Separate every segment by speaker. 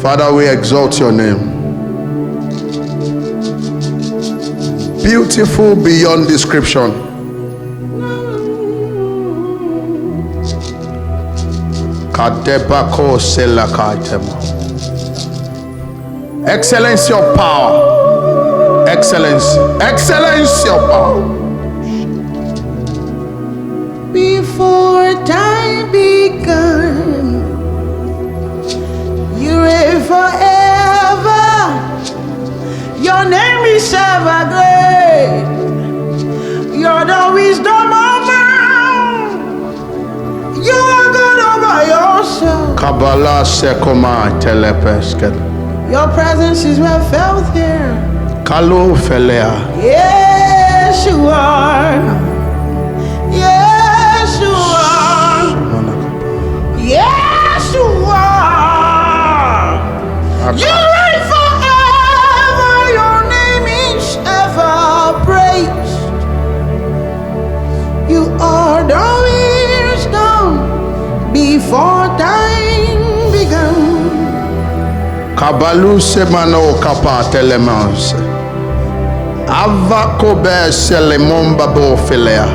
Speaker 1: Father, we exalt your name. Beautiful beyond description. Kadebako selakatema. Excellency of power. Excellency of power.
Speaker 2: Before time began, you reign forever. Your name is ever great. You're the wisdom of man. You are God all by yourself.
Speaker 1: Kabbalah sekoma telepesket.
Speaker 2: Your presence is well felt here.
Speaker 1: Kalo felea.
Speaker 2: Yes, you are. Yes, you are. Yes, you are. You reign forever. Your name is ever praised. You are the wisdom before time began.
Speaker 1: Kabalu semano kapatelemans. Avakobe selemomba bofelea.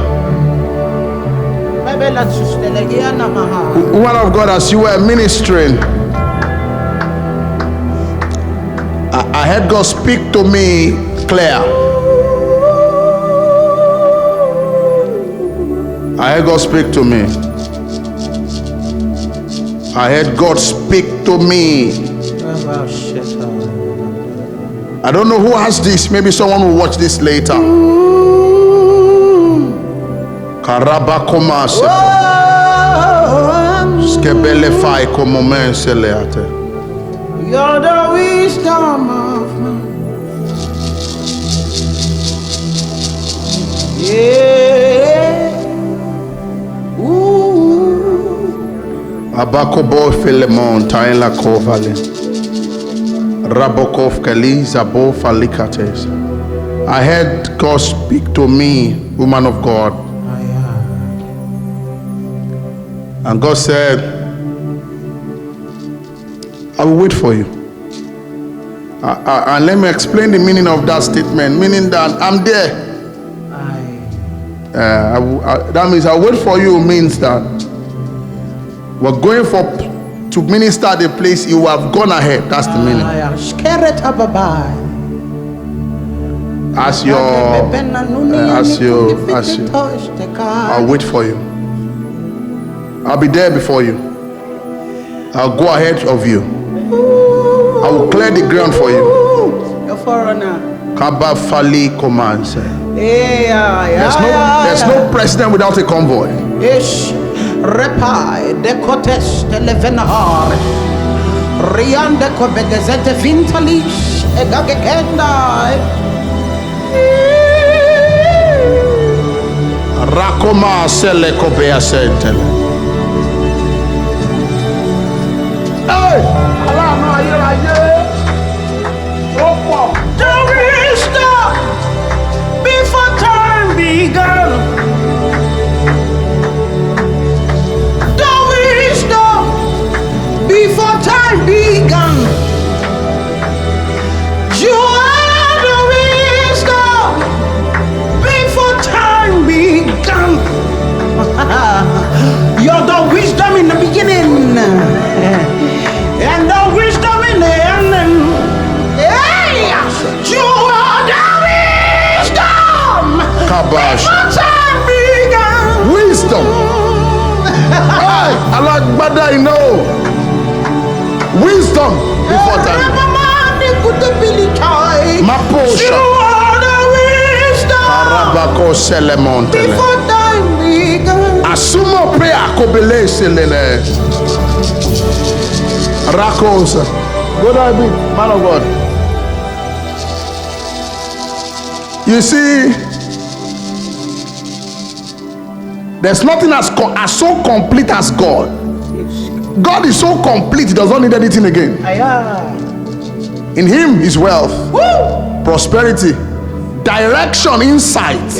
Speaker 1: Woman of God, as you were ministering, I heard God speak to me clear. I heard God speak to me. I heard God speak to me. I don't know who has this. Maybe someone will watch this later. Karabakoma skebelefai komomenseleate.
Speaker 2: You're the wisdom of man. Yeah. Ooh.
Speaker 1: Abakobo filemon taila kovale. Rabokov kaliza bo falikates. I heard God speak to me, woman of God. And God said, I will wait for you. And let me explain the meaning of that statement. Meaning that I'm there. That means I'll wait for you means that we're going to minister the place you have gone ahead. That's the meaning. As you, I'll wait for you. I'll be there before you. I'll go ahead of you. I will clear the ground for you.
Speaker 2: You're foreigner.
Speaker 1: Kaba Fali commands.
Speaker 2: There's
Speaker 1: no president without a convoy.
Speaker 2: Ish, repai, decotes, televenahar, Rian de Cobedezete Vintalis, Egagekenda.
Speaker 1: Rakoma Sele Kobea Sentele. Hey! Alama, you're
Speaker 2: the wisdom before time began. The wisdom before time began. You are the wisdom before time began. You're the wisdom in the beginning. And the wisdom in the end. Hey, you are the wisdom.
Speaker 1: Kabash.
Speaker 2: Before time began.
Speaker 1: Wisdom. Hey, I like better, you know. Wisdom before time. Maposha.
Speaker 2: You are the wisdom.
Speaker 1: Karabako Selemon.
Speaker 2: Before time began.
Speaker 1: Asumo prayer kobele selele. Rakos. Good idea, man of God. You see, there's nothing as so complete as God. God is so complete, he does not need anything again. In him is wealth, prosperity, direction, insight.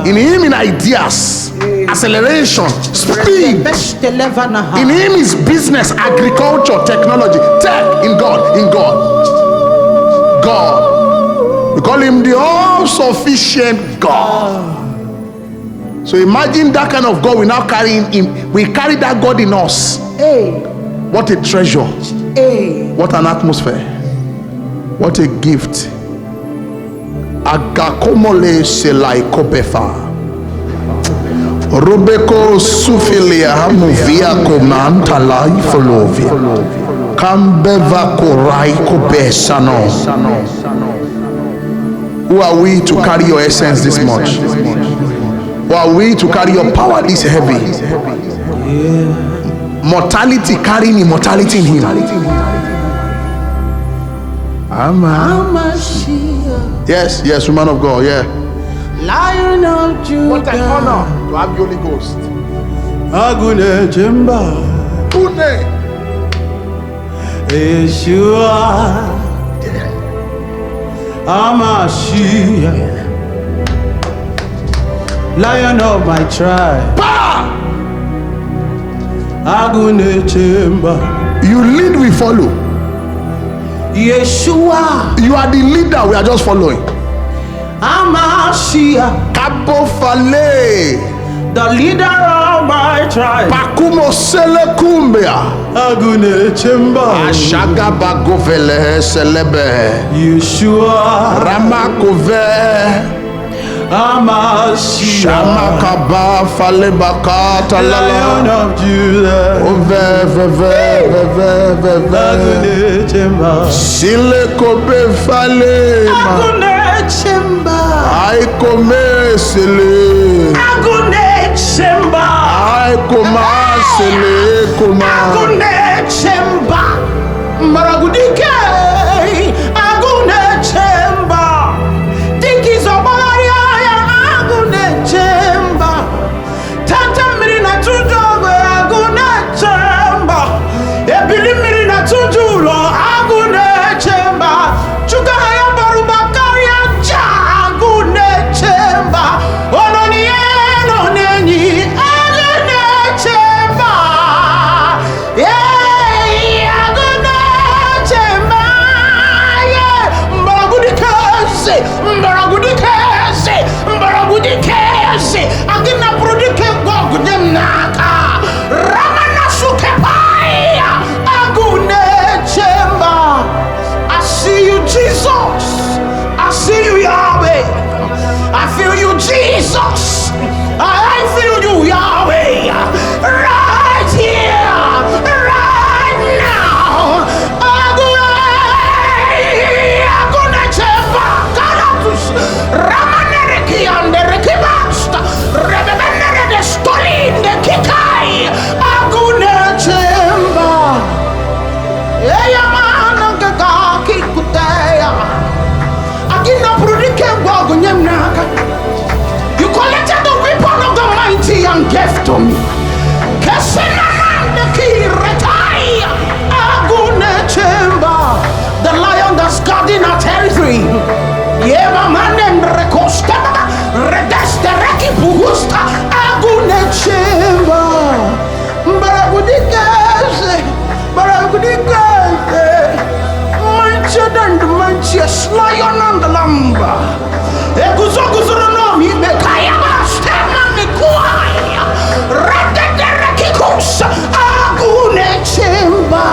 Speaker 1: In him, in ideas, acceleration, speed. In him is business, agriculture, technology, tech. In God, God. We call him the all-sufficient God. So imagine that kind of God we now carry in him. We carry that God in us. What a treasure. What an atmosphere. What a gift. Agakomole selai kopefa. Robeko sufilia hamuvia komanta laifolovia. Kambeva korai kobesano. Who are we to carry your essence this much? Who are we to carry your power this heavy? Mortality carrying immortality in him. Yes, woman of God, yeah.
Speaker 2: Lion of Judah.
Speaker 1: What an honor to have the Holy Ghost.
Speaker 2: Agune Jemba.
Speaker 1: Pune.
Speaker 2: Yeshua. Amashiach. Lion of my tribe. Agune Jemba.
Speaker 1: You lead, we follow.
Speaker 2: Yeshua.
Speaker 1: You are the leader, we are just following.
Speaker 2: Amashiach.
Speaker 1: Kabofale.
Speaker 2: The leader of my tribe.
Speaker 1: Pakumo selekumbia.
Speaker 2: Agune Chemba.
Speaker 1: Ashaga bagovele selebe.
Speaker 2: Yeshua.
Speaker 1: Ramakove.
Speaker 2: Amashiach.
Speaker 1: Shamakaba falebaka talala.
Speaker 2: Lion of Judah.
Speaker 1: Ove.
Speaker 2: Agune Chemba.
Speaker 1: Silekobe fale.
Speaker 2: Agune Chemba.
Speaker 1: Aikome sele.
Speaker 2: Agune Chemba.
Speaker 1: Aikoma sele koma.
Speaker 2: Agune Chemba. Maragudike. Agune Chemba. Tiki Zobaria. Agune Chemba. Tata Mirina Tujogo. Agune Chemba. Ebili Mirina Tujulo. Agune Chemba. Chugaya Barubakaria. Agune Chemba. Ononieno Neni. Agune Chemba. Yeah, Agune Chemba. Yeah, Mbaragudikese. Agina Prudike Gogudem Naka. Ramana Sukepaya. Agune Chemba. I see you, Jesus. I see you, Yahweh. I feel you, Jesus. I feel you, Yahweh. Right here, right now. Agune Chemba. Karatus. Ramanereki and the Rekibasta. Rebebenere de Stolin de Kikai. Agune Chemba. Eyamana Gagaki Kutea. Agina Prudike Wagunyamnaka. You collected the weapon of the mighty and gave to me. Kesenamande Kiretai. Agune Chemba. The lion that's guarding our territory. Yema manen rekosta. Redeste reki pugusta. Agune Chemba. Baragudikase. Baragudikase. Mancha than the manchiest lion on the lumber. Ekuzokuzoronomi Mekayama Stema Mikuaya. Redete rekikus. Agune Chemba.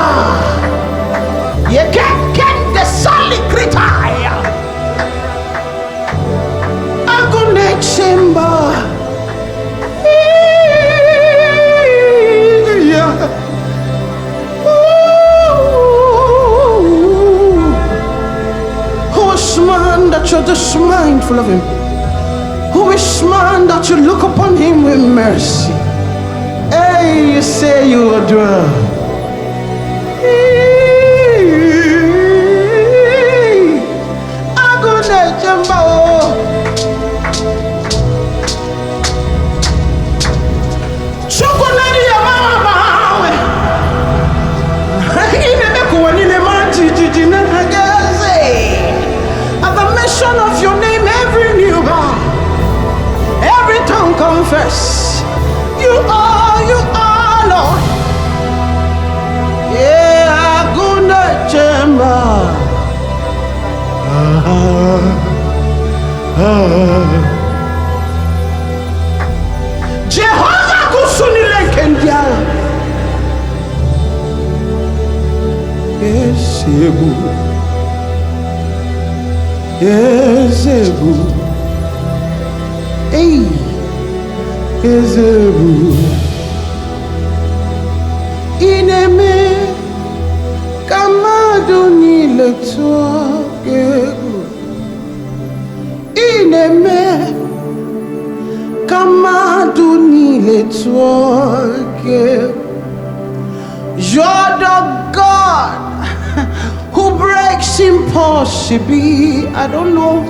Speaker 2: You can't get the solid critaya. Agune Chemba. Who is man that you're just mindful of him? Who is man that you look upon him with mercy? Hey, you say you will dwell. Agune Chemba. At the mention of your name, every you are, Lord. Yeah, Gunda Chamber. Jehovah Kusunile Kendiara. Yesebu. Yesebu. Hey. Yesebu. Ineme Kamadoni Letuagegu. Ineme Kamadoni Letuagegu. You're the God who breaks impossible. I don't know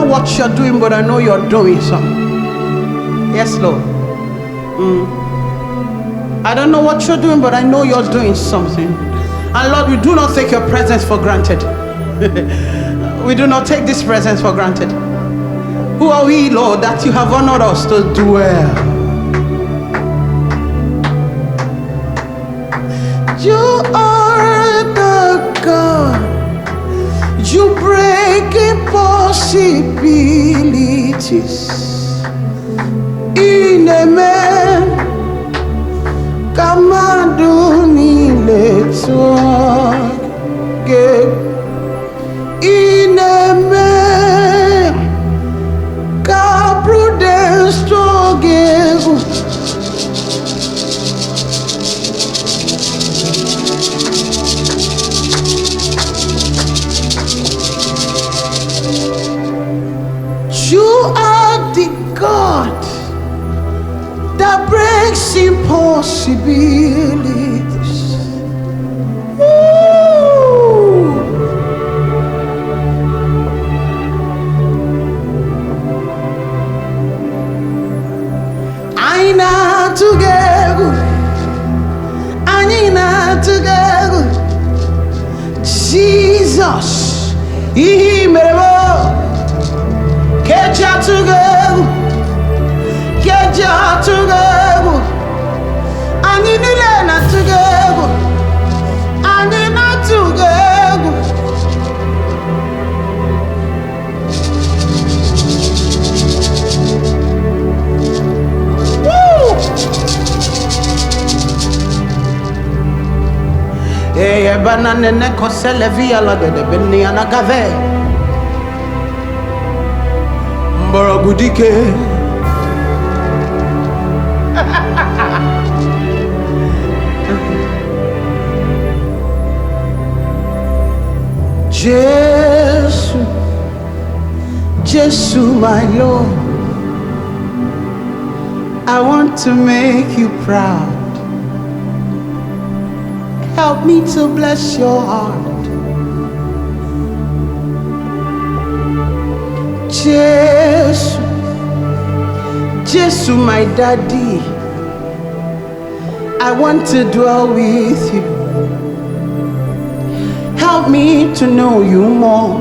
Speaker 2: what you're doing, but I know you're doing something. Yes, Lord. I don't know what you're doing, but I know you're doing something. And Lord, we do not take your presence for granted. We do not take this presence for granted. Who are we, Lord, that you have honored us to dwell? You are the God. You break impossibilities. In a man, Kamaduni Letuage. In a man, Prudence together. You are the God that breaks impossibilities. Ooh. Aina together, together. Jesus, He made Get ya together, and in the land together, and in not together. Woo! Eh, banana ne kosele via la de beni anagave. Borogudike. Jesus, my Lord, I want to make you proud. Help me to bless your heart. Jesus, my daddy, I want to dwell with you. Help me to know you more.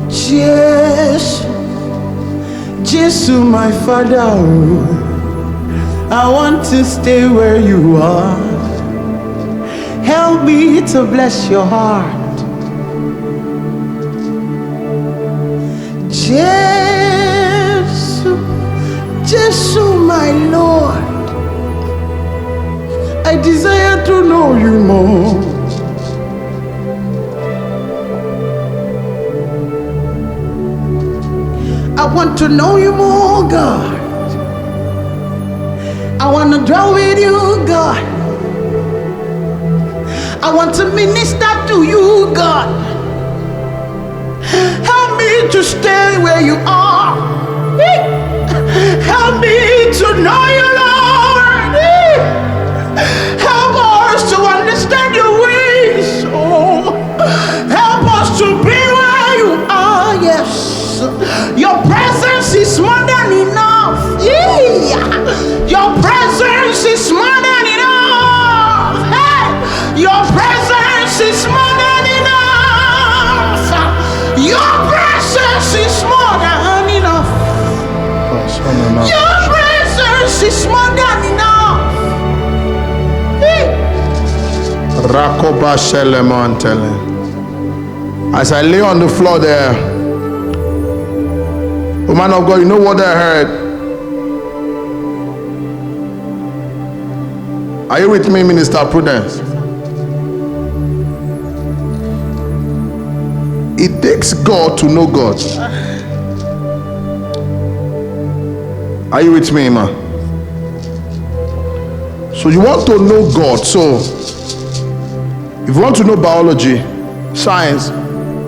Speaker 2: Jesus, my father, I want to stay where you are. Help me to bless your heart. Jesus, my Lord, I desire to know you more. I want to know you more, God. I want to dwell with you, God. I want to minister to you, God. Help me to stay where you are. Help me to know you, Lord. Help us to understand your ways. Oh, help us to be where you are. Yes, your presence is more than enough. Your presence is more than enough. Your presence is more than enough. Your once is more than enough.
Speaker 1: Rakoba Shelemantele. As I lay on the floor there, oh man of God, you know what I heard? Are you with me, Minister Prudence? It takes God to know God. Are you with me, man? So you want to know God. So if you want to know biology, science,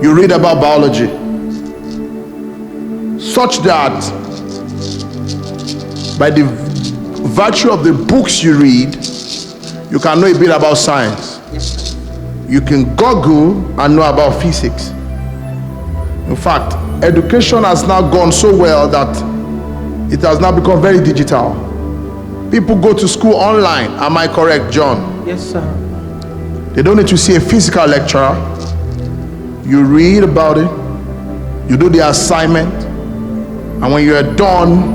Speaker 1: you read about biology, such that by the virtue of the books you read, you can know a bit about science. You can Google and know about physics. In fact, education has now gone so well that it has now become very digital. People go to school online. Am I correct, John?
Speaker 2: Yes, sir.
Speaker 1: They don't need to see a physical lecturer. You read about it, you do the assignment, and when you are done,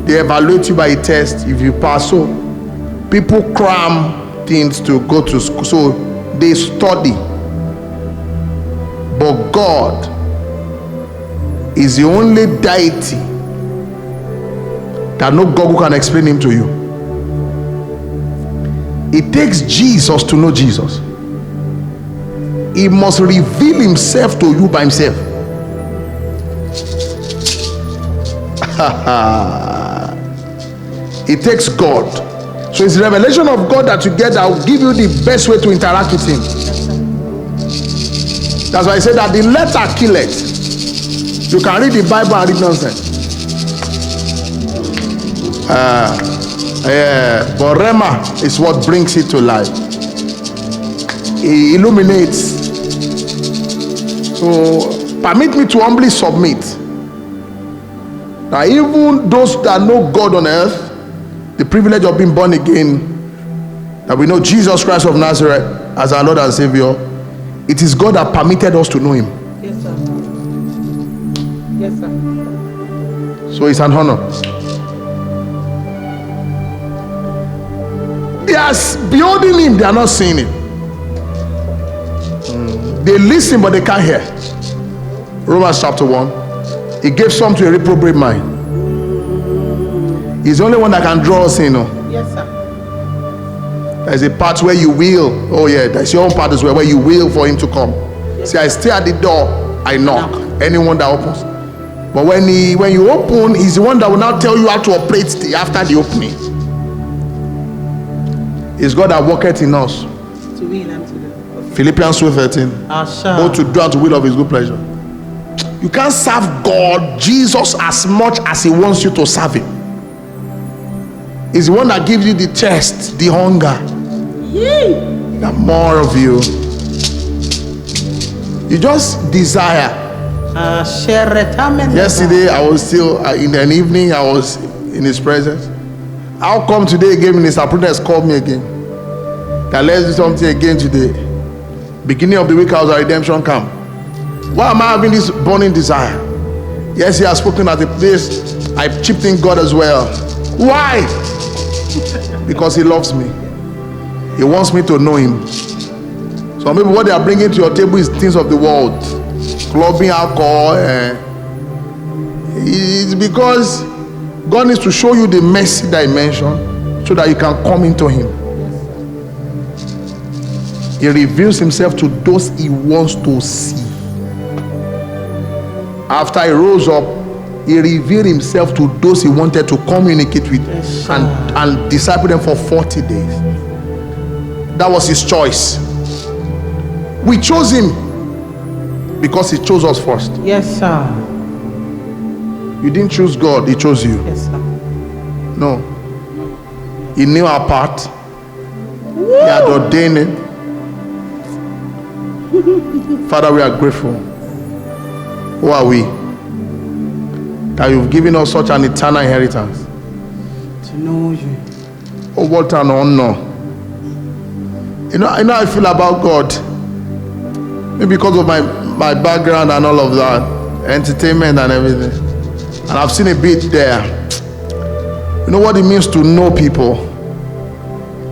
Speaker 1: they evaluate you by a test. If you pass, so people cram things to go to school, so they study. But God is the only deity that no God who can explain him to you. It takes Jesus to know Jesus. He must reveal himself to you by himself. It takes God. So it's the revelation of God that you get that will give you the best way to interact with him. That's why I say that the letter killeth. You can read the Bible and read nonsense. But Rema is what brings it to life. He illuminates. So permit me to humbly submit that even those that know God on earth, the privilege of being born again, that we know Jesus Christ of Nazareth as our Lord and Savior, it is God that permitted us to know him.
Speaker 2: Yes, sir. Yes, sir.
Speaker 1: So it's an honor. They are beholding him, they are not seeing him. They listen but they can't hear. Romans chapter 1. He gave some to a reprobate mind. He's the only one that can draw us in.
Speaker 2: Yes, sir.
Speaker 1: There's a part where you will. Oh yeah, there's your own part as well, where you will for him to come. Yes. See, I stay at the door, I knock. Anyone that opens. But when you open, he's the one that will now tell you how to operate after the opening. It's God that worketh in us.
Speaker 2: To will and to do.
Speaker 1: Philippians 2:13. Both to do and to will of his good pleasure. You can't serve God, Jesus, as much as he wants you to serve him. He's the one that gives you the thirst, the hunger. Got more of you. You just desire. Yesterday I was still in the evening, I was in his presence. How come today again Minister Prudence called me again? That let's do something again today. Beginning of the week I was at redemption camp. Why am I having this burning desire? Yes, he has spoken at the place. I chipped in God as well. Why? Because he loves me. He wants me to know him. So maybe what they are bringing to your table is things of the world, clubbing, alcohol. It's because God needs to show you the mercy dimension so that you can come into him. He reveals himself to those he wants to see. After he rose up, he revealed himself to those he wanted to communicate with and disciple them for 40 days. That was his choice. We chose him because he chose us first.
Speaker 2: Yes, sir.
Speaker 1: You didn't choose God, he chose you.
Speaker 2: Yes, sir.
Speaker 1: No. He knew our part. He had ordained it. Father, we are grateful. Who are we? That you've given us such an eternal inheritance.
Speaker 2: To know you.
Speaker 1: Oh, what an honor. You know how I feel about God. Maybe because of my background and all of that, entertainment and everything. And I've seen a bit there. You know what it means to know people?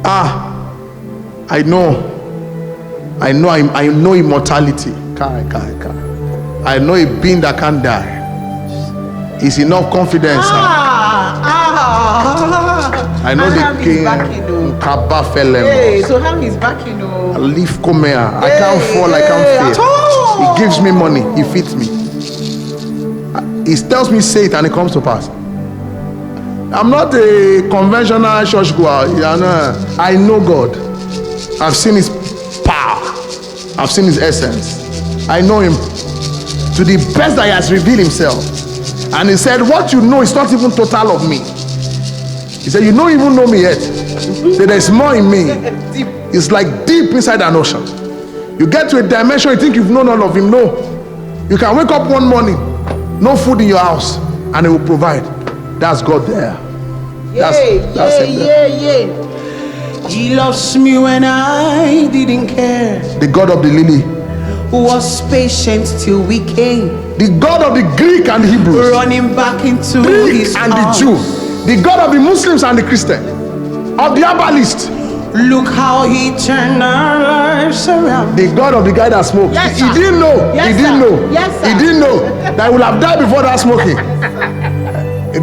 Speaker 1: I know immortality. I know a being that can't die. It's enough confidence. I know the king.
Speaker 2: Hey, so how he's back, you know?
Speaker 1: I live come here. I can't fall, I can't fail. He gives me money, he feeds me. He tells me say it and it comes to pass. I'm not a conventional church goer. I know God. I've seen his power. I've seen his essence. I know him to the best that he has revealed himself. And he said, what you know is not even total of me. He said, you don't even know me yet. He said, there's more in me. It's like deep inside an ocean. You get to a dimension you think you've known all of him. No. You can wake up one morning, no food in your house, and he will provide. That's God there. That's him there.
Speaker 2: He loves me when I didn't care.
Speaker 1: The God of the lily.
Speaker 2: Was patient till we came.
Speaker 1: The God of the Greek and the Hebrews.
Speaker 2: Running back into
Speaker 1: Greek
Speaker 2: his
Speaker 1: and
Speaker 2: arms.
Speaker 1: the Jew. The God of the Muslims and the Christians. Of the herbalist.
Speaker 2: Look how he turned our lives around.
Speaker 1: The God of the guy that smoked.
Speaker 2: Yes,
Speaker 1: he didn't know.
Speaker 2: Yes,
Speaker 1: he didn't know.
Speaker 2: Yes, sir.
Speaker 1: He didn't know that he would have died before that smoking.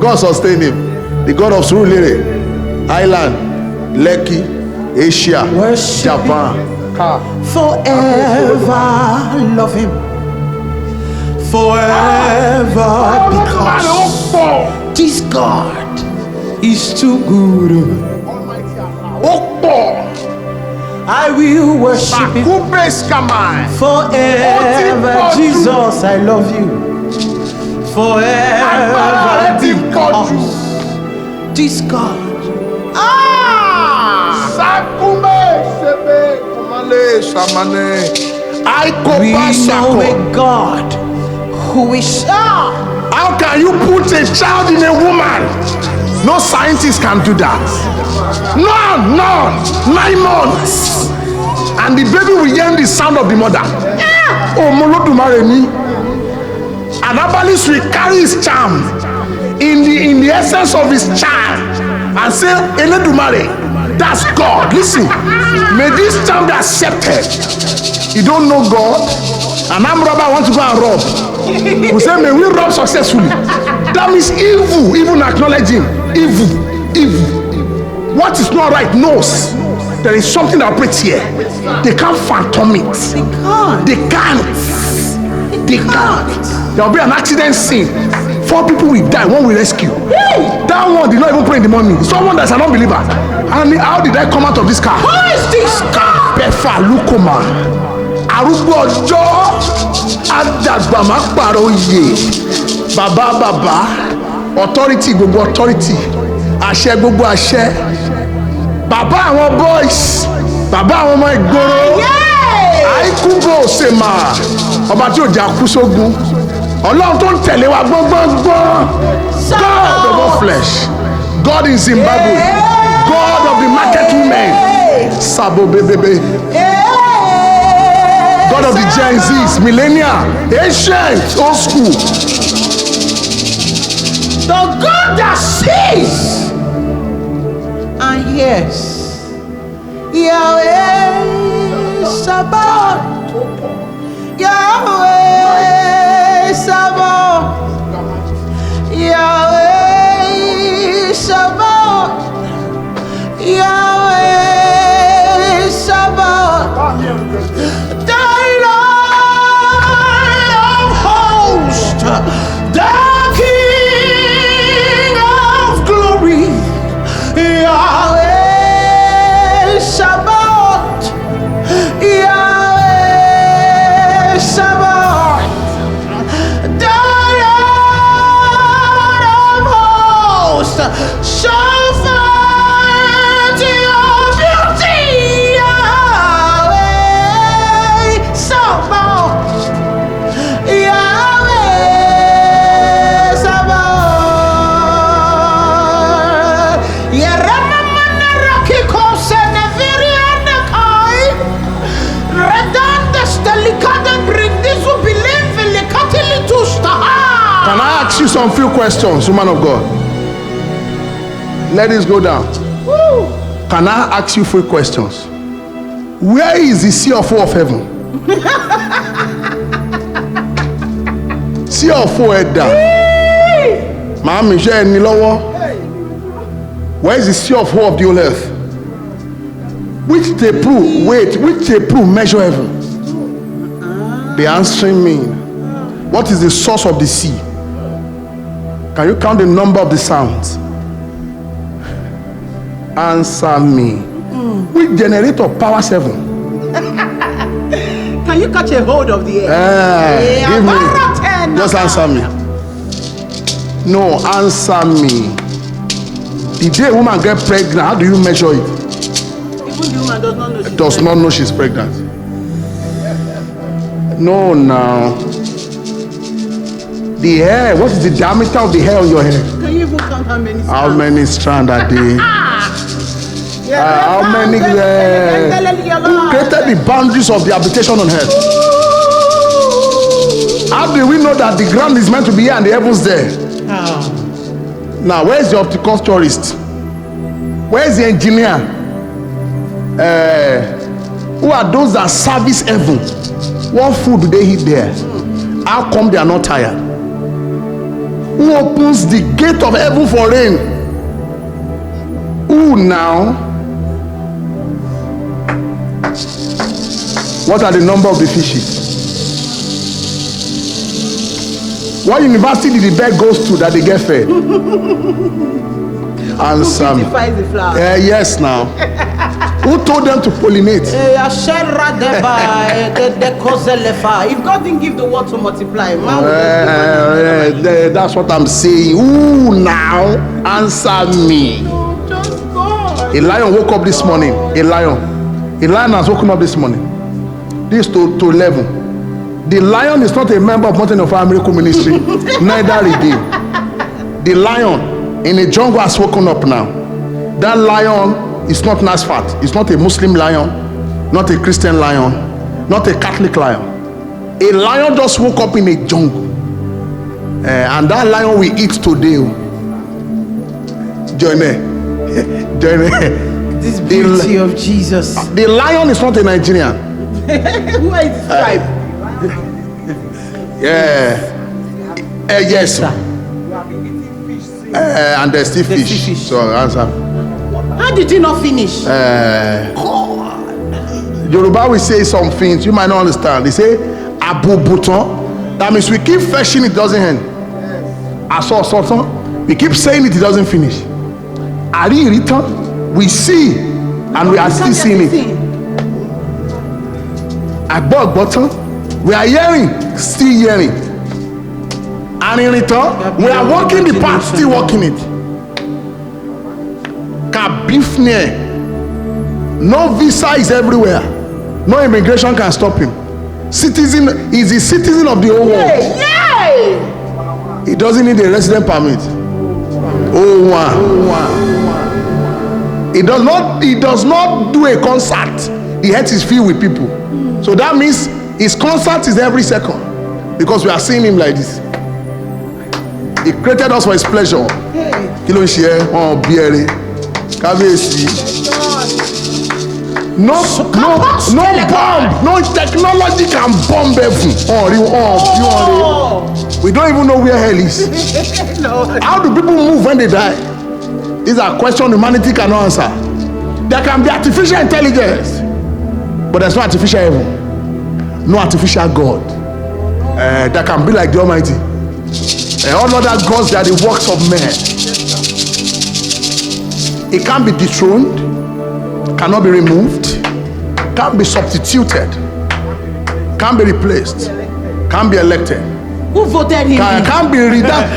Speaker 1: God sustained him. The God of Surulere, Island, Lekki, Asia,
Speaker 2: Worship
Speaker 1: Japan.
Speaker 2: Forever love him. Forever, because this God is too good. I will worship him forever. Jesus, I love you. Forever, because this God. We know a God who is.
Speaker 1: How can you put a child in a woman? No scientist can do that. None. 9 months. And the baby will hear the sound of the mother. Oh, Molodumareni. An herbalist will carry his charm in the essence of his child and say, Eledumare, that's God. Listen, may this charm be accepted. You don't know God, and I'm robber, I want to go and rob. We say, may we rob successfully. That means evil, even acknowledging evil. What is not right knows there is something that operates here. They can't phantom it. They can't. There will be an accident scene. 4 people will die, 1 will rescue. That one did not even pray in the morning. Someone that's an unbeliever. And how did I come out of this car?
Speaker 2: Who is this God?
Speaker 1: Befa Lukoma. Arúgbó ọjọ́ àdàgbà má pààrọ̀ oyè. Bàbá authority gbogbo authority. Àṣẹ gbogbo àṣẹ. Bàbá àwọn boys. Bàbá àwọn ọmọ ìgboro. Àìkúbò ṣèmà. Ọba tí ò jà kú sógun. Ọlọ́run tó ń tẹ̀lé wa gbọ́ngbọ́ngbọ́n. God of all flesh. God in Zimbabwe. God of the market women. Sabo bebebe. God of the Gen Zs, millennial, ancient, old school.
Speaker 2: The God that sees and hears. Yahweh Sabaoth. Yahweh Sabaoth. Yahweh Sabaoth. Yahweh Sabaoth. The Lord of hosts, the King of glory. Yahweh Sabaoth. Yahweh Sabaoth. The Lord of hosts, shall find your beauty. Yahweh Sabaoth. Yahweh Sabaoth. Yeramamana rakiko seneviriana kai. Redanda stelikada brindizu bilimvili katilitus taha.
Speaker 1: Can I ask you some few questions, woman of God? let this go down. Can I ask you 3 questions? Where is the CFO of heaven? CFO Edda. Mami, share ni lowo. Where is the CFO of the whole earth? Which tape measure heaven? They answering me. What is the source of the sea? Can you count the number of the sounds? Answer me. Which generator powers heaven?
Speaker 2: Can you catch a hold of the air?
Speaker 1: Give me. Just answer me. No, answer me. The day a woman gets pregnant, how do you measure it?
Speaker 2: Even the woman
Speaker 1: does not know she's pregnant. No, now. The hair, what is the diameter of the hair on your head?
Speaker 2: Can you even count how many strands?
Speaker 1: How many strands are there? How many? Who created the boundaries of the habitation on earth? How do we know that the ground is meant to be here and the heavens there? Now, where is the horticulturist? Where is the engineer? Who are those that service heaven? What food do they eat there? How come they are not tired? Who opens the gate of heaven for rain? Who now? What are the number of the fishes? What university did the bird goes to that they get fed? Answer me. Yes, now. Who told them to pollinate?
Speaker 2: If God didn't give the word to multiply,
Speaker 1: that's what I'm saying. Who now? Answer me.
Speaker 2: Just God.
Speaker 1: A lion woke up this morning. A lion has woken up this morning. This to 11. The lion is not a member of Mountain of Fire Miracle Ministry, neither redeemed. The lion in a jungle has woken up now. That lion is not Nasfat. It's not a Muslim lion, not a Christian lion, not a Catholic lion. A lion just woke up in a jungle, and that lion we eat today. Journey.
Speaker 2: This beauty of Jesus.
Speaker 1: The lion is not a Nigerian.
Speaker 2: Who is this tribe?
Speaker 1: Yes, sir. And there's still fish. So answer.
Speaker 2: How did you not finish?
Speaker 1: Yoruba will say some things you might not understand. They say abu buton. That means we keep fetching it doesn't end. Aso soton. We keep saying it doesn't finish. Ari return. We see and we are still seeing it. Above button. We are hearing, still hearing. And in return, we are walking the path, still walking it. Kabifne. No visa is everywhere. No immigration can stop him. Citizen is a citizen of the whole world. He doesn't need a resident permit. He does not do a concert. The earth is filled with people. So that means his concert is every second, because we are seeing him like this. He created us for his pleasure. No bomb, no technology can bomb heaven. We don't even know where hell is. How do people move when they die? These are questions humanity cannot answer. There can be artificial intelligence, but there's no artificial heaven. No artificial God that can be like the Almighty. All other gods, they are the works of men. It can't be dethroned, cannot be removed, can't be substituted, can't be replaced, can't be elected.
Speaker 2: Who voted him?
Speaker 1: Can't be redone.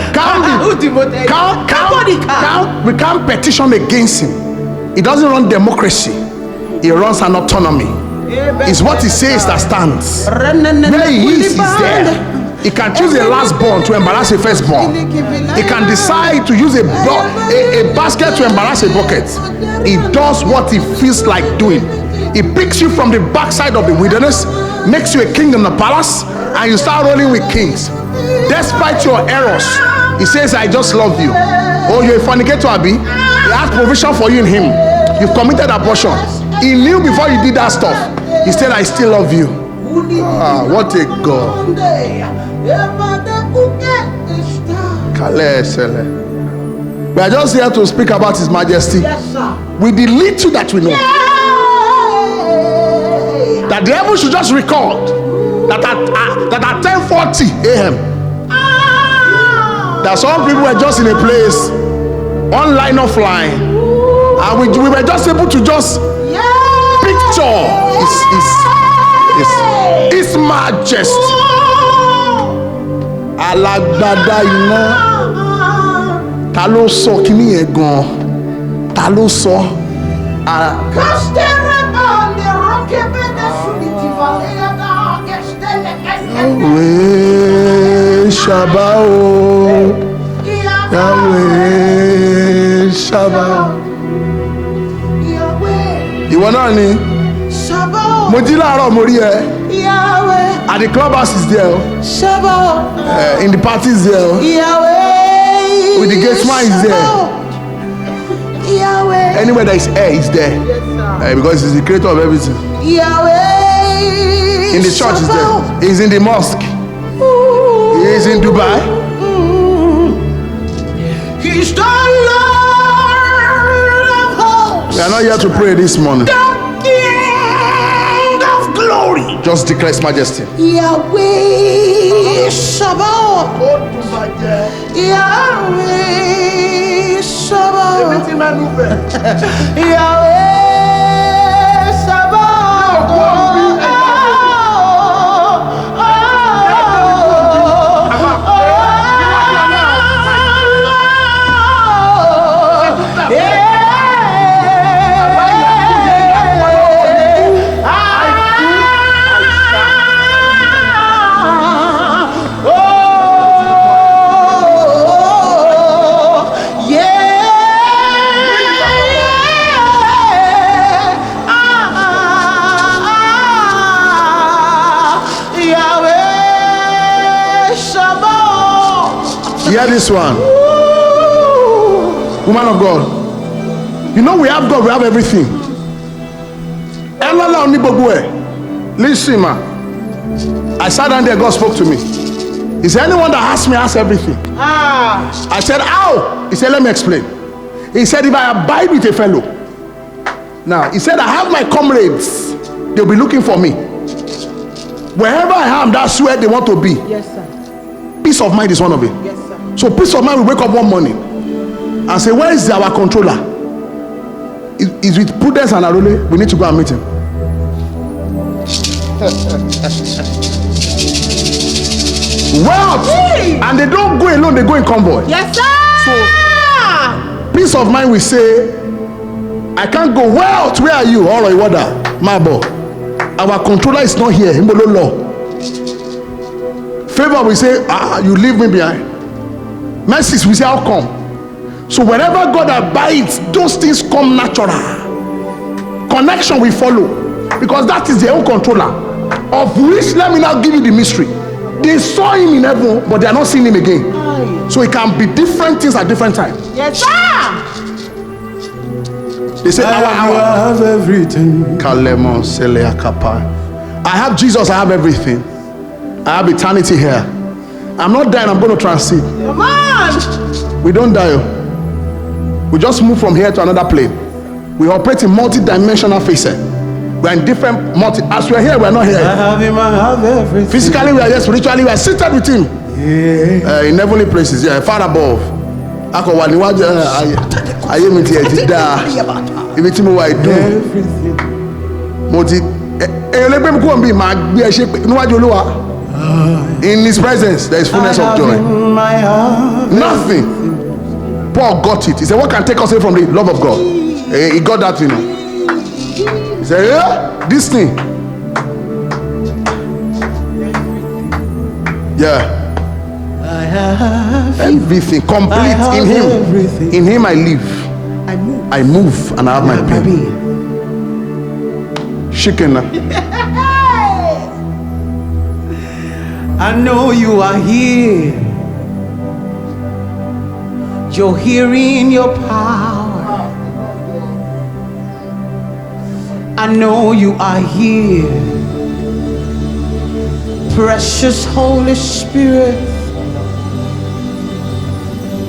Speaker 1: We can't petition against him. He doesn't run democracy. He runs an autonomy. It's what he says that stands. Where he is there. He can choose a last born to embarrass a firstborn. He can decide to use a basket to embarrass a bucket. He does what he feels like doing. He picks you from the backside of the wilderness, makes you a king in the palace, and you start rolling with kings. Despite your errors, he says, I just love you. Oh, you're a fornicator, Abi? He has provision for you in him. You've committed abortion. He knew before you did that stuff. He said, I still love you. Ah, what a God. We are just here to speak about his majesty.
Speaker 2: Yes, sir.
Speaker 1: With the little that we know. That the heavens should just record that at 10:40 a.m. that some people were just in a place, online, offline, and we were just able to just picture his majesty. Alágbádá iná. Ta ló sọ kíní yẹn gan? Ta ló sọ? Yahweh Shabbat, Yahweh Shabbat. Ìwọ náà ni mo jí láàárọ̀ mo rí ẹ. At the clubhouse is there. In the party is there. With the gate man is there. Anywhere there is air is there. Because he's the creator of everything. In the church is there. He's in the mosque. He is in Dubai.
Speaker 2: He's the Lord of hosts.
Speaker 1: We are not here to pray this morning.
Speaker 2: The King of glory.
Speaker 1: Just declare his majesty.
Speaker 2: Yahweh Shabbat. Yahweh Shabbat. Yahweh
Speaker 1: Hear this one. Woman of God. You know we have God, we have everything. Listen, man. I sat down there, God spoke to me. He said, anyone that asks me, ask everything. I said, how? He said, let me explain. He said, if I abide with a fellow. Now, he said, I have my comrades. They'll be looking for me. Wherever I am, that's where they want to be.
Speaker 2: Yes, sir.
Speaker 1: Peace of mind is one of it.
Speaker 2: Yes, sir.
Speaker 1: So peace of mind will wake up one morning and say, where is our controller? Is with Prudence and Arole. We need to go and meet him. Wealth, and they don't go alone, they go in convoy.
Speaker 2: Yes, sir.
Speaker 1: So peace of mind will say, I can't go. Wealth, where are you? All right, water, Mabo. Our controller is not here. Himbolo law. Favor will say, you leave me behind. Mercies will say, how come? So wherever God abides, those things come natural. Connection will follow, because that is their own controller. Of which, let me now give you the mystery. They saw him in heaven, but they are not seeing him again. So it can be different things at different times.
Speaker 2: Yes, sir.
Speaker 1: They say,
Speaker 3: I have everything.
Speaker 1: I have Jesus, I have everything. I have eternity here. I'm not dying, I'm going to transit.
Speaker 2: Come on.
Speaker 1: We don't die. We just move from here to another plane. We operate in multi-dimensional phases. We are in different as we are here, we are not here.
Speaker 3: I have him, I have everything.
Speaker 1: Physically we are here, spiritually we are seated with him.
Speaker 3: Yeah.
Speaker 1: In heavenly places, far above. In his presence there is fullness of joy. Nothing. Paul got it. He said, what can take us away from the love of God? He got that, you know. He said, yeah, this thing. Yeah.
Speaker 3: I have
Speaker 1: everything complete in him.
Speaker 3: Everything.
Speaker 1: In him I live. I move and I have my being. Chicken.
Speaker 3: I know you are here. You're here in your power. I know you are here. Precious Holy Spirit.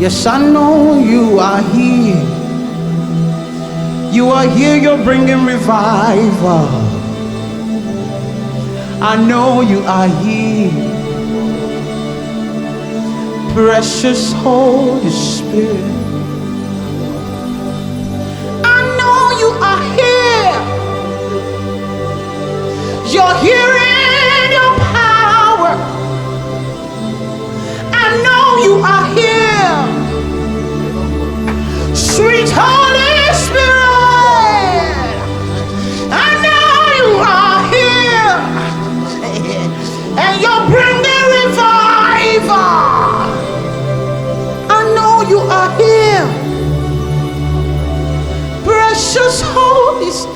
Speaker 3: Yes, I know you are here. You are here, you're bringing revival. I know you are here. Precious Holy Spirit. I know you are here. You're here in your power. I know you are here. Sweet Holy Spirit. I know you are here. And you're bringing revival. I know you are here. Precious Holy Spirit.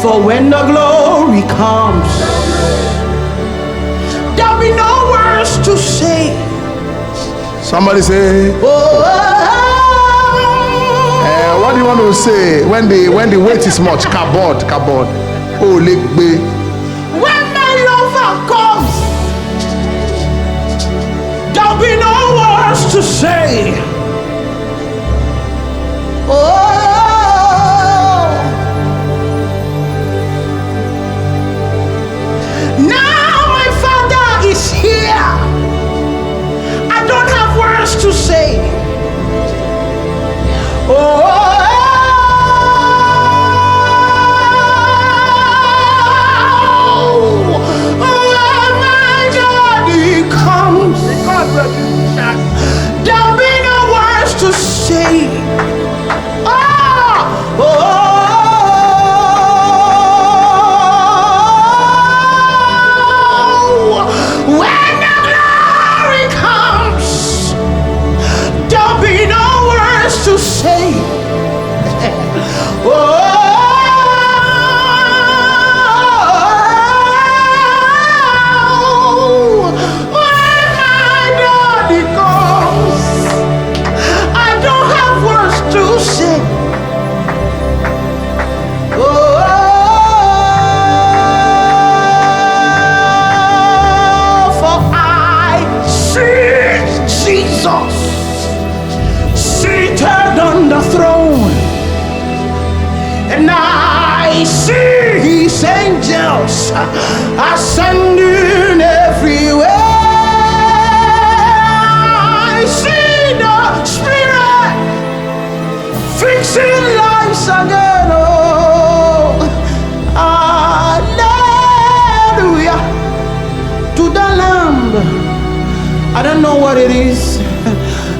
Speaker 3: For when the glory comes, there'll be no words to say.
Speaker 1: Somebody say, what do you want to say when the weight is much? Cardboard. Oh, legbe.
Speaker 3: When my lover comes, there'll be no words to say. Now my Father is here. I don't have words to say. When my daddy comes, there'll be no words to say. When the glory comes, there'll be no words to say. When my daddy comes, I don't have words to say. For I see Jesus seated on the throne, and I see his angels ascending everywhere. I see the Spirit fixing lives again. Oh, hallelujah to the Lamb. I don't know what it is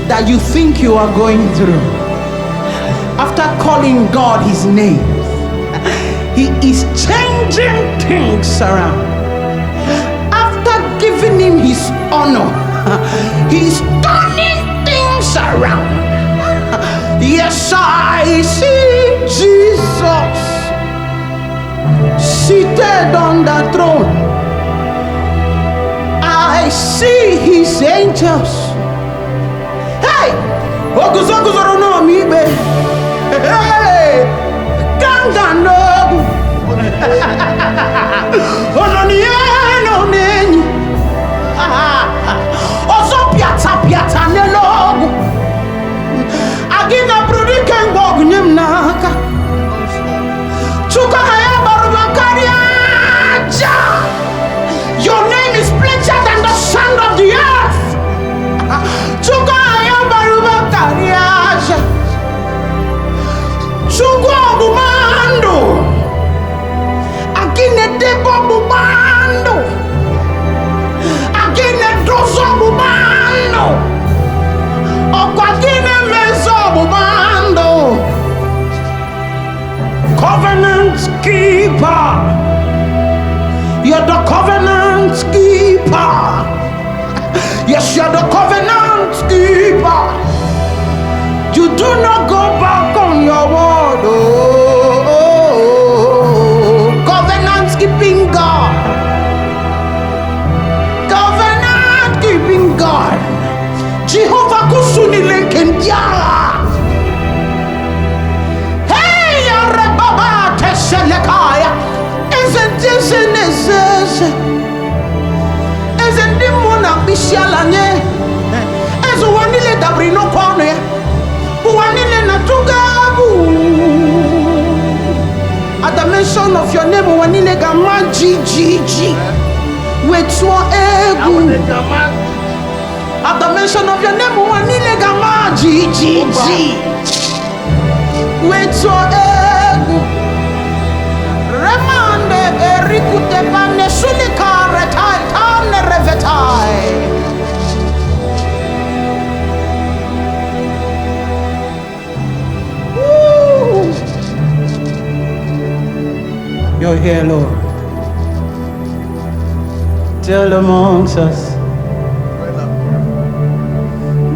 Speaker 3: that you think you are going through. After calling God his name, he is changing things around. After giving him his honor, he's turning things around. Yes, I see Jesus seated on the throne. I see his angels. Hey, hey, Gangano. Also piata nelogu. Agina brudike ngogu nyemnaka. Chuka haya barubakariaja. Your name is greater than the sand of the earth. Chuka haya barubakariaja. Chuka bumando. Agine debo bumando. Agine dozo bumando. Okwagine mezo bumando. Covenant keeper. You're the covenant keeper. Yes, you're the covenant keeper. You do not go back on your word. Oh. mention of your name, Wanile Gama G. With your ego. At the mention of your name, Wanile Gama G. With your ego. Remande Erikute Bane Sulika Retai Tane Revetai. You're here, Lord. Dwell amongst us.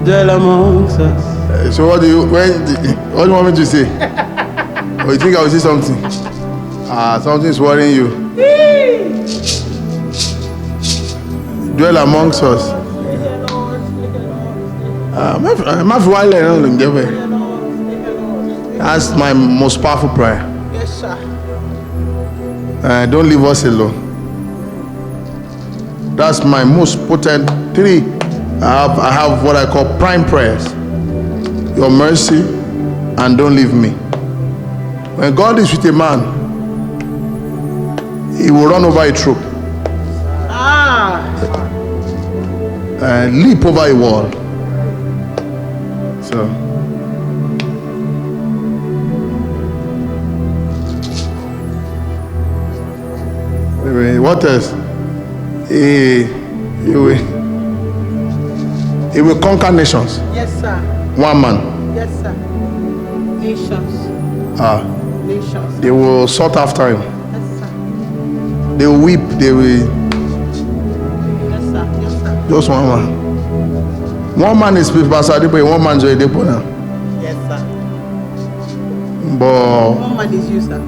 Speaker 3: Dwell amongst us.
Speaker 1: So what do you want me to say? Or you think I will say something? Something is worrying you. Dwell amongst us. That's my most powerful prayer.
Speaker 3: Yes, sir.
Speaker 1: Don't leave us alone. That's my most potent three. I have what I call prime prayers. Your mercy and don't leave me. When God is with a man, he will run over a troop. And leap over a wall. So what else? He will conquer nations.
Speaker 3: Yes, sir.
Speaker 1: One man.
Speaker 3: Yes, sir. Nations. Nations.
Speaker 1: They will sought after him.
Speaker 3: Yes, sir.
Speaker 1: They will weep. They will.
Speaker 3: Yes, sir. Yes, sir.
Speaker 1: Just one man. One man is Pastor Deepening. One man is Joy Deepening now.
Speaker 3: Yes, sir.
Speaker 1: But
Speaker 3: One man is you, sir.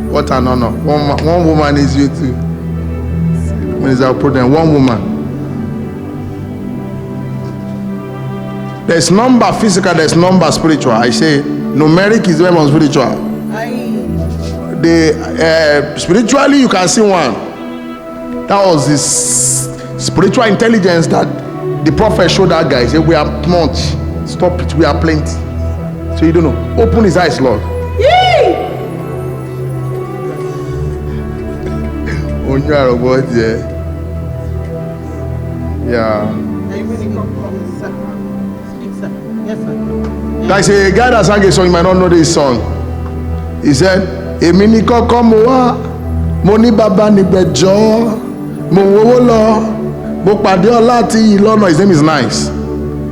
Speaker 1: what an honor. One woman is you too. Minister Prudence, one woman. There's number physical, there's number spiritual. I say numeric is very much spiritual. Spiritually you can see one. That was this spiritual intelligence that the prophet showed that guy. He said, we are much. Stop it, we are plenty. So you don't know. Open his eyes, Lord. Yeah. There's a guy that sang a song, you might not know this song. He said, Èmi ni kọ́kọ́ mo wá, mo ní bàbá nígbẹ̀jọ́, mo wówó lọ, mo pàdé ọlá tí yìí lọ́nà. His name is Nice.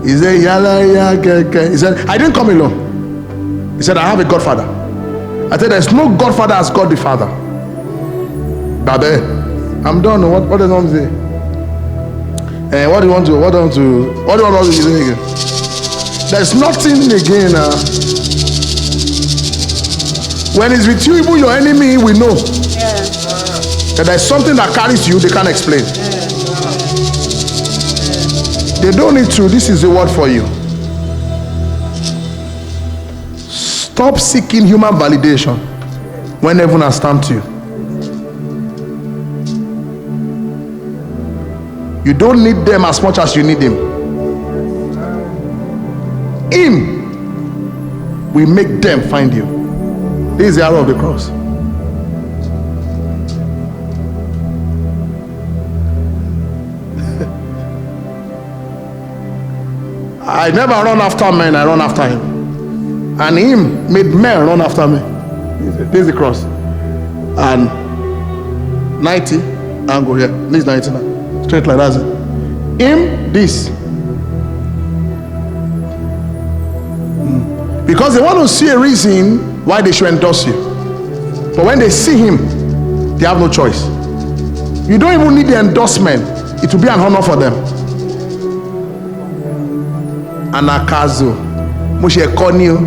Speaker 1: He said, Yálà kẹ̀kẹ́. He said, I didn't come alone. He said, I have a godfather. I said, there's no godfather as God the Father. Babe, I'm done. What does one say? What do you want to say again? There's nothing again. When it's with you, even your enemy will know. That there's something that carries you, they can't explain. They don't need to. This is the word for you. Stop seeking human validation when heaven has stamped you. You don't need them as much as you need him. Him will make them find you. This is the arrow of the cross. I never run after men, I run after him. And him made men run after me. This is the cross. And 90 angle here. This is 90 now. Straight like that. Him, this. Because they want to see a reason why they should endorse you. But when they see him, they have no choice. You don't even need the endorsement. It will be an honor for them. Anakazo. Moshe Konio.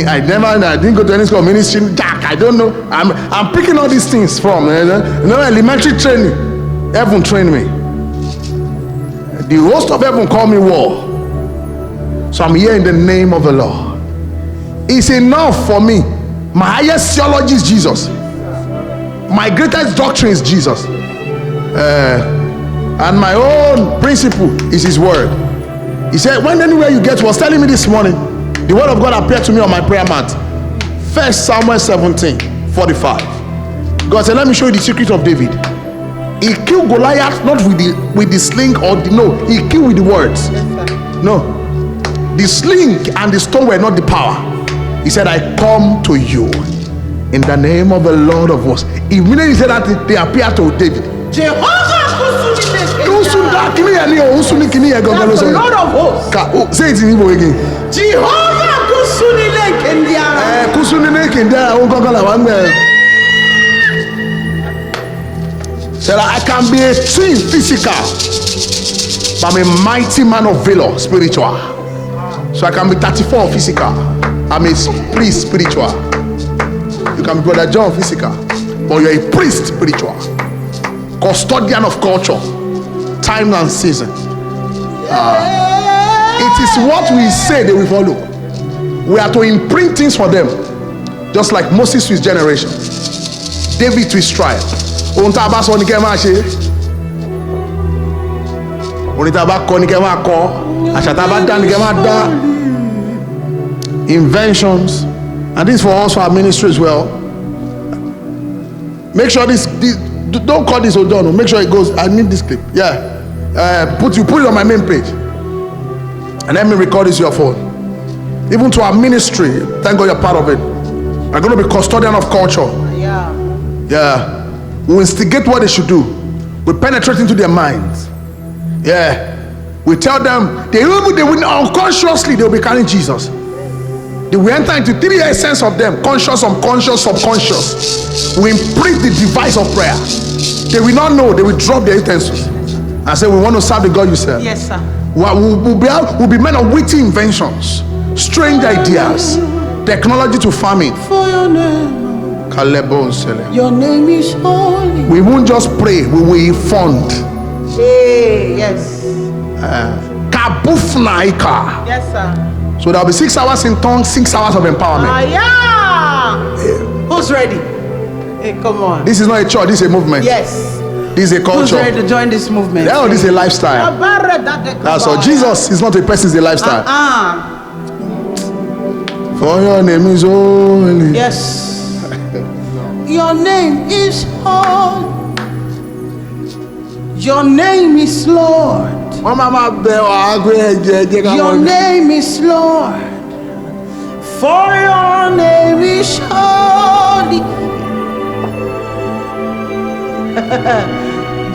Speaker 1: I didn't go to any school of ministry. Jack, I don't know. I'm picking all these things from elementary training. Heaven trained me. The host of heaven called me war. So I'm here in the name of the Lord. It's enough for me. My highest theology is Jesus. My greatest doctrine is Jesus. And my own principle is his word. He said, when anywhere you get, he was telling me this morning, the word of God appeared to me on my prayer mat. 1 Samuel 17. 45. God said, let me show you the secret of David. He killed Goliath not with the sling or he killed with the words. No, the sling and the stone were not the power. He said, I come to you in the name of the Lord of hosts. Immediately he said that they appeared to David.
Speaker 3: That's the Lord of hosts.
Speaker 1: Say it in Igbo again.
Speaker 3: Jehovah Kusunile Kendiara.
Speaker 1: Kusunile Kendiara. Said I can be a twin physical, but I'm a mighty man of valor spiritual. So I can be 34 physical. I'm a priest spiritual. You can be Brother John physical, but you're a priest spiritual. Custodian of culture, time and season. It is what we say they will follow. We are to imprint things for them, just like Moses to his generation, David to his tribe. Inventions, and this for us for our ministry as well. Make sure this don't call this Odono. Make sure it goes. I need this clip. Yeah, put it on my main page, and let me record this to your phone. Even to our ministry, thank God you're part of it. I'm going to be custodian of culture. Yeah. We instigate what they should do. We penetrate into their minds. Yeah. We tell them they will unconsciously they will be carrying Jesus. They will enter into 3 essence of them: conscious, unconscious, subconscious. We imprint the device of prayer. They will not know. They will drop their utensils and say, "We want to serve the God you serve."
Speaker 3: Yes, sir.
Speaker 1: We'll be men of witty inventions, strange ideas, technology to farming.
Speaker 3: For your name. Your name is holy.
Speaker 1: We won't just pray, we will fund.
Speaker 3: Hey, yes.
Speaker 1: Yes,
Speaker 3: sir.
Speaker 1: So there'll be 6 hours in tongues, 6 hours of empowerment.
Speaker 3: Yeah. Who's ready? Hey, come on.
Speaker 1: This is not a church, this is a movement.
Speaker 3: Yes.
Speaker 1: This is a culture.
Speaker 3: Who's ready to join this movement?
Speaker 1: Yeah, this is a lifestyle. That's all. Jesus is not a person, it's a lifestyle. For your name is holy.
Speaker 3: Yes. Your name is holy. Your name is Lord. Your name is Lord. For your name is holy.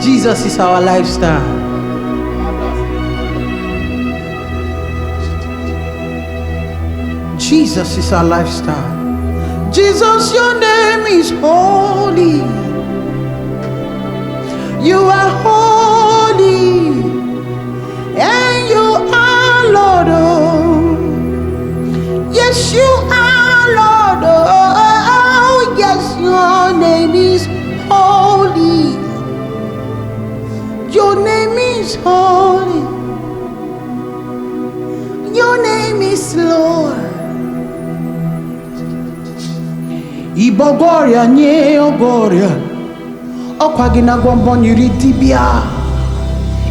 Speaker 3: Jesus is our lifestyle. Jesus is our lifestyle. Jesus, your name is holy. You are holy, and you are Lord. Oh. Yes, you are Lord. Oh, yes, your name is holy. Your name is holy. Your name is Lord. Ibogoria nye ogoria okwagina gwombo nyiri dibia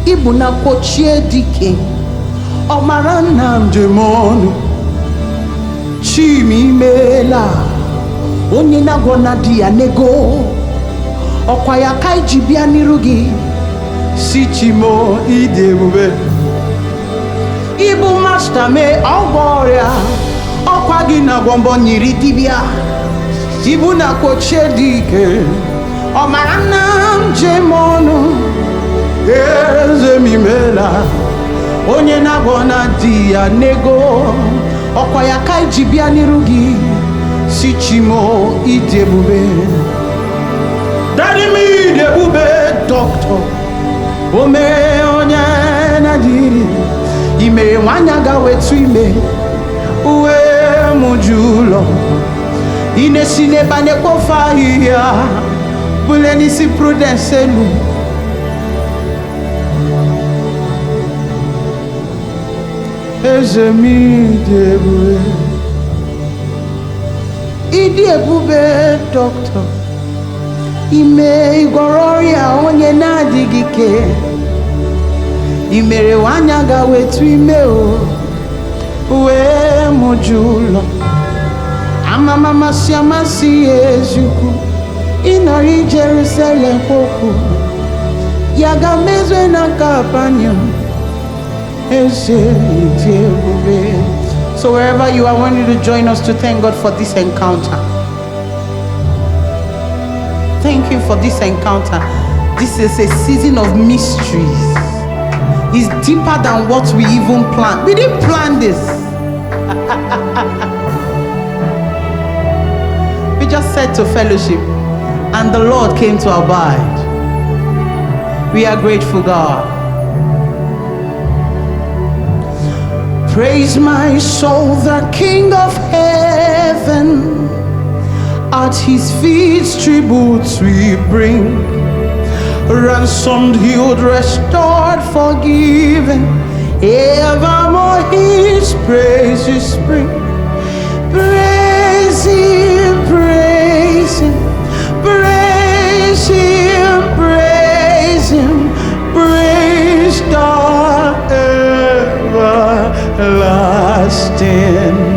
Speaker 3: ibuna kochie dike omarana mjemonu chimi mela onye nagona dia nego okwaya kaiji bia nirugi sichimo idebube ibu master me ogoria okwagina gwombo nyiri dibia ibuna kochie dike omarana mjemonu ezemimela onye nagona dia nego okwaya kaiji bia nirugi sichimo idebube daddy me idebube doctor ome onye nadiri ime wanyaga wetu ime uwe mujulo inesine bane kofa hiya buleni si Prudence elu ezemi debube idi ebube doctor ime igororia onye na-adịghị imere wanyaga wetu ime o wee mujulo Amama siamasi ezuku inari Jerusalem poku yaga mezwe na kapanyo ese itebube. So wherever you are, I want you to join us to thank God for this encounter. Thank you for this encounter. This is a season of mysteries. It's deeper than what we even planned. We didn't plan this. We just said to fellowship, and the Lord came to abide. We are grateful, God. Praise my soul, the King of heaven. At his feet tributes we bring. Ransomed, healed, restored, forgiven. Evermore his praises spring. Praise him, praise him, praise him, praise him, praise God everlasting.